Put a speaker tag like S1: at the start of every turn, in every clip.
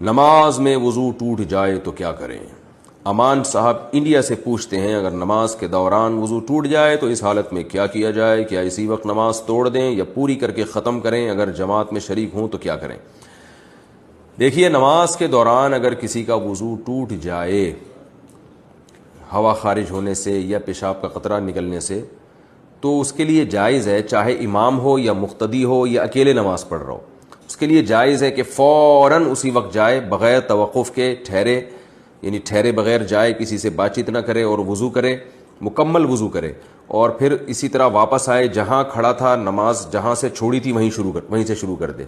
S1: نماز میں وضو ٹوٹ جائے تو کیا کریں؟ امان صاحب انڈیا سے پوچھتے ہیں، اگر نماز کے دوران وضو ٹوٹ جائے تو اس حالت میں کیا کیا جائے؟ کیا اسی وقت نماز توڑ دیں یا پوری کر کے ختم کریں؟ اگر جماعت میں شریک ہوں تو کیا کریں؟ دیکھیے، نماز کے دوران اگر کسی کا وضو ٹوٹ جائے ہوا خارج ہونے سے یا پیشاب کا قطرہ نکلنے سے، تو اس کے لیے جائز ہے، چاہے امام ہو یا مقتدی ہو یا اکیلے نماز پڑھ رہا ہو، اس کے لیے جائز ہے کہ فوراً اسی وقت جائے، بغیر توقف کے ٹھہرے، یعنی ٹھہرے بغیر جائے، کسی سے بات چیت نہ کرے اور وضو کرے، مکمل وضو کرے، اور پھر اسی طرح واپس آئے، جہاں کھڑا تھا نماز جہاں سے چھوڑی تھی وہیں سے شروع کر دے۔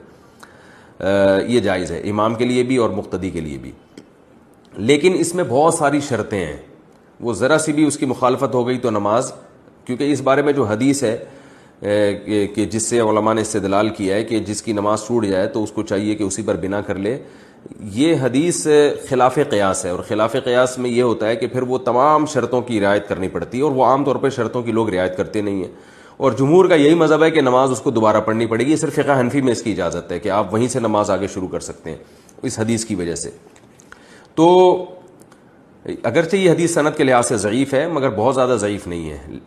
S1: یہ جائز ہے امام کے لیے بھی اور مقتدی کے لیے بھی، لیکن اس میں بہت ساری شرطیں ہیں، وہ ذرا سی بھی اس کی مخالفت ہو گئی تو نماز، کیونکہ اس بارے میں جو حدیث ہے کہ جس سے علماء نے استدلال کیا ہے کہ جس کی نماز ٹوٹ جائے تو اس کو چاہیے کہ اسی پر بنا کر لے، یہ حدیث خلاف قیاس ہے، اور خلاف قیاس میں یہ ہوتا ہے کہ پھر وہ تمام شرطوں کی رعایت کرنی پڑتی ہے، اور وہ عام طور پہ شرطوں کی لوگ رعایت کرتے نہیں ہیں، اور جمہور کا یہی مذہب ہے کہ نماز اس کو دوبارہ پڑھنی پڑے گی۔ صرف فقہ حنفی میں اس کی اجازت ہے کہ آپ وہیں سے نماز آگے شروع کر سکتے ہیں اس حدیث کی وجہ سے۔ تو اگرچہ یہ حدیث سند کے لحاظ سے ضعیف ہے، مگر بہت زیادہ ضعیف نہیں ہے،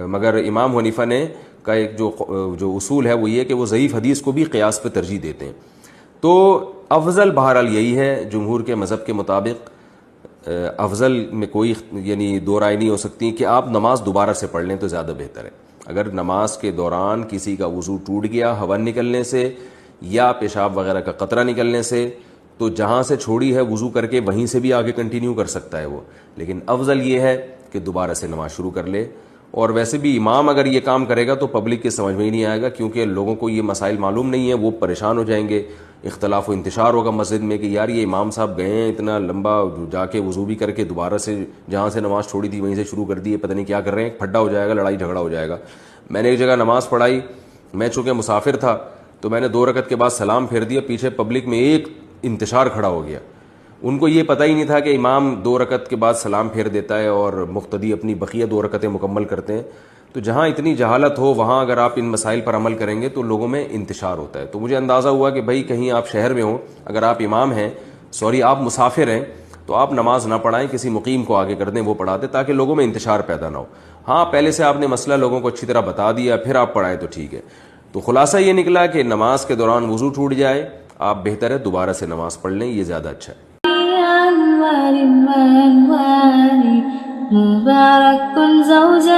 S1: مگر امام حنیفہ نے کا ایک جو اصول ہے وہ یہ کہ وہ ضعیف حدیث کو بھی قیاس پہ ترجیح دیتے ہیں۔ تو افضل بہرحال یہی ہے، جمہور کے مذہب کے مطابق افضل میں کوئی یعنی دو رائے نہیں ہو سکتی کہ آپ نماز دوبارہ سے پڑھ لیں تو زیادہ بہتر ہے۔ اگر نماز کے دوران کسی کا وضو ٹوٹ گیا ہوا نکلنے سے یا پیشاب وغیرہ کا قطرہ نکلنے سے، تو جہاں سے چھوڑی ہے وضو کر کے وہیں سے بھی آگے کنٹینیو کر سکتا ہے وہ، لیکن افضل یہ ہے کہ دوبارہ سے نماز شروع کر لے۔ اور ویسے بھی امام اگر یہ کام کرے گا تو پبلک کے سمجھ میں ہی نہیں آئے گا، کیونکہ لوگوں کو یہ مسائل معلوم نہیں ہیں، وہ پریشان ہو جائیں گے، اختلاف و انتشار ہوگا مسجد میں کہ یار یہ امام صاحب گئے ہیں اتنا لمبا جا کے وضو بھی کر کے دوبارہ سے جہاں سے نماز چھوڑی تھی وہیں سے شروع کر دی ہے، پتہ نہیں کیا کر رہے ہیں، پھڈا ہو جائے گا، لڑائی جھگڑا ہو جائے گا۔ میں نے ایک جگہ نماز پڑھائی، میں چونکہ مسافر تھا تو میں نے 2 رکعت کے بعد سلام پھیر دیا، پیچھے پبلک میں ایک انتشار کھڑا ہو گیا، ان کو یہ پتہ ہی نہیں تھا کہ امام 2 رکعت کے بعد سلام پھیر دیتا ہے اور مقتدی اپنی بقیہ 2 رکعتیں مکمل کرتے ہیں۔ تو جہاں اتنی جہالت ہو وہاں اگر آپ ان مسائل پر عمل کریں گے تو لوگوں میں انتشار ہوتا ہے۔ تو مجھے اندازہ ہوا کہ بھائی کہیں آپ شہر میں ہوں، اگر آپ امام ہیں، آپ مسافر ہیں، تو آپ نماز نہ پڑھائیں، کسی مقیم کو آگے کر دیں، وہ پڑھا دے تاکہ لوگوں میں انتشار پیدا نہ ہو۔ ہاں، پہلے سے آپ نے مسئلہ لوگوں کو اچھی طرح بتا دیا پھر آپ پڑھائیں تو ٹھیک ہے۔ تو خلاصہ یہ نکلا کہ نماز کے دوران وضو ٹوٹ جائے، آپ بہتر ہے دوبارہ سے نماز پڑھ لیں، یہ زیادہ اچھا ہے۔
S2: مبارك زوجة